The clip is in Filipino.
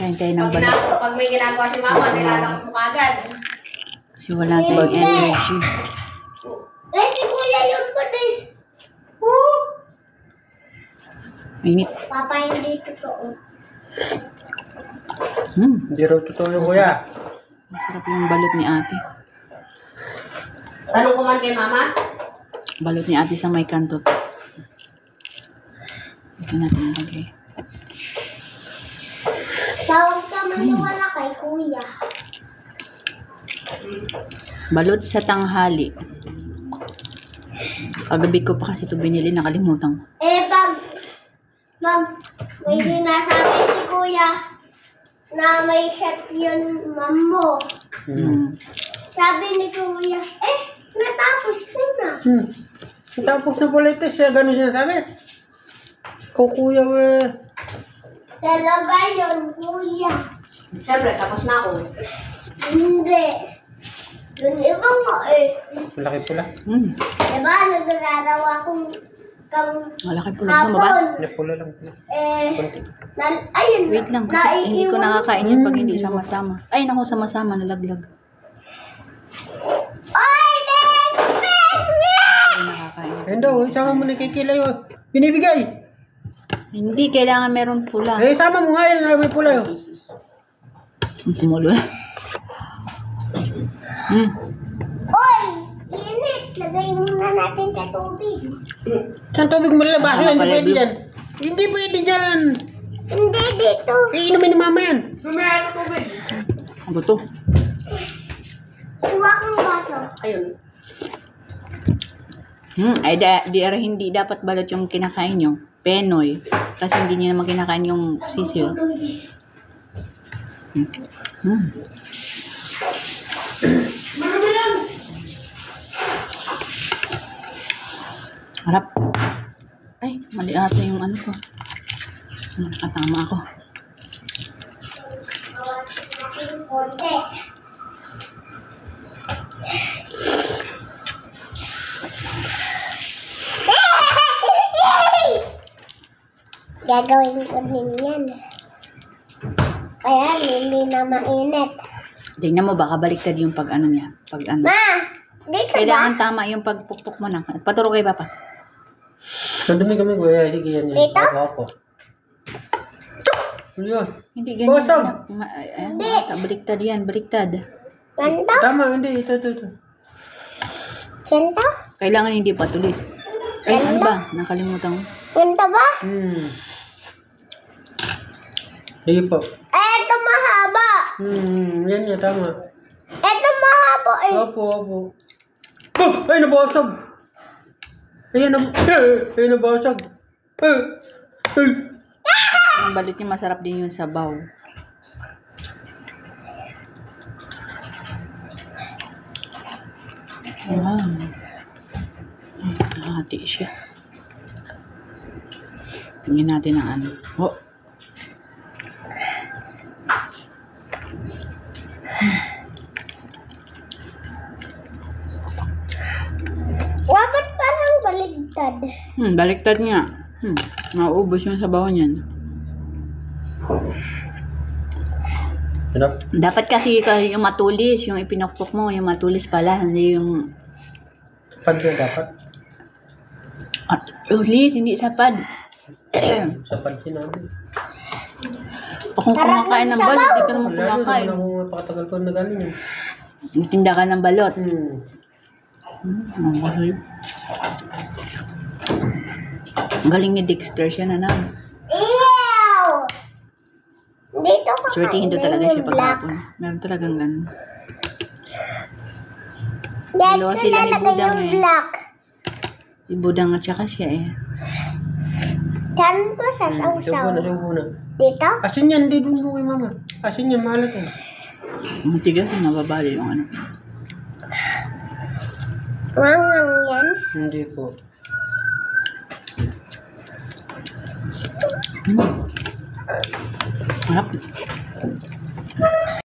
Kain tayo ng balot. Pag may ginagawa si mama, nilalakot mo kagad. Kasi wala tayong energy. Eh, si Kuya yun pa din. Mainit. Papa, hindi totoo. Hindi raw totoo yung kuya. Masarap yung balot ni ate. Tanong ko man kay mama. Balot ni ate sa may kanto. Ito natin ilagay. Tawag ka maniwala kay Kuya. Balot sa tanghali. Kagabi ko pa kasi ito binili, nakalimutan ko. Eh, may sinasabi si Kuya na may chef yun, ma'am mo. Sabi ni Kuya, natapos ko na. Tapos na pala ito, siya gano'n siya sabi. Kuya Talaga yun, Kuya. Siyempre, tapos na ako. Hindi. Yung iba nga Malaki pula. Diba, naglalaraw akong Malaki pulog na ba? Hindi pula lang. ayun. Wait lang, kasi hindi ko nakakain yun pag hindi sama-sama. Ay, naku, sama-sama, nalaglag. Oy, Hindi nakakain. Endo, sama mo na kay Kilay. Binibigay. Hindi, kailangan meron pula. Eh, sama mo nga yan, may pula yun. Tumulo na. Oy, init. Lagay muna natin sa tubig. Saan tubig mo lalabas? Hindi pwede yan. Hindi pwede dyan. Hindi dito. Iinumin ni mama yan. Meron tubig. Ano to? Kuha kong baso. Ayun. Ay, hindi dapat balot yung kinakain nyo. Penoy. Kasi hindi nyo naman kinakain yung sisiyo. Harap. Ay, mali ata yung ano ko. Nakatama ako. Konti. Gagawin ko din yan. Kaya hindi na mainit. Tingnan mo, baka baliktad yung pag ano niya. Pag ano. Ma, dito ba? Kailangan tama yung pagpukpok mo na. Paturo kay Papa. Nandumi kami kuya, sige yan yun. Dito? Ako. Yun. Hindi ganyan. Bosog. Hindi. Baliktad yan, baliktad. Ganto? Tama, hindi. Ito. Ganto? Kailangan hindi patulis. Ay, ano ba? Nakalimutan ko. Ganto ba? Sige po. Eto mahaba. Yan nga, tama. Eto mahaba eh. Opo. Ay, nabasag. Ay, nabasag. Ang balot niya masarap din yung sabaw. Nahati siya. Tingnan natin ang ano. Bakit parang baligtad? Baliktad nga. Mauubos yung sabaw niyan. Dapat kasi yung matulis, yung ipinukpok mo, yung matulis pala, hindi yung... Sapad yun dapat. Tulis, hindi sapad. Sapad sinabi. Kung kumakain ng balot, hindi ka naman kumakain. Wala akong napakatagal ko na galing. Tinda ka ng balot. Ang galing ni Dexter siya na naman. Ew! Dito ka Swertihin to talaga siya black. paghapon. Meron talagang ganun. Dito Dalawa sila ni lalagay Budang yung eh. black. Si Budang at saka siya eh. Saan ko sa sausaw? Subo na. Dito? Asin yan, hindi dun mo kay mama. Asin yan, maalat yan. Matigas yung nababali yung ano. Wangang yan? Hindi po. Harap.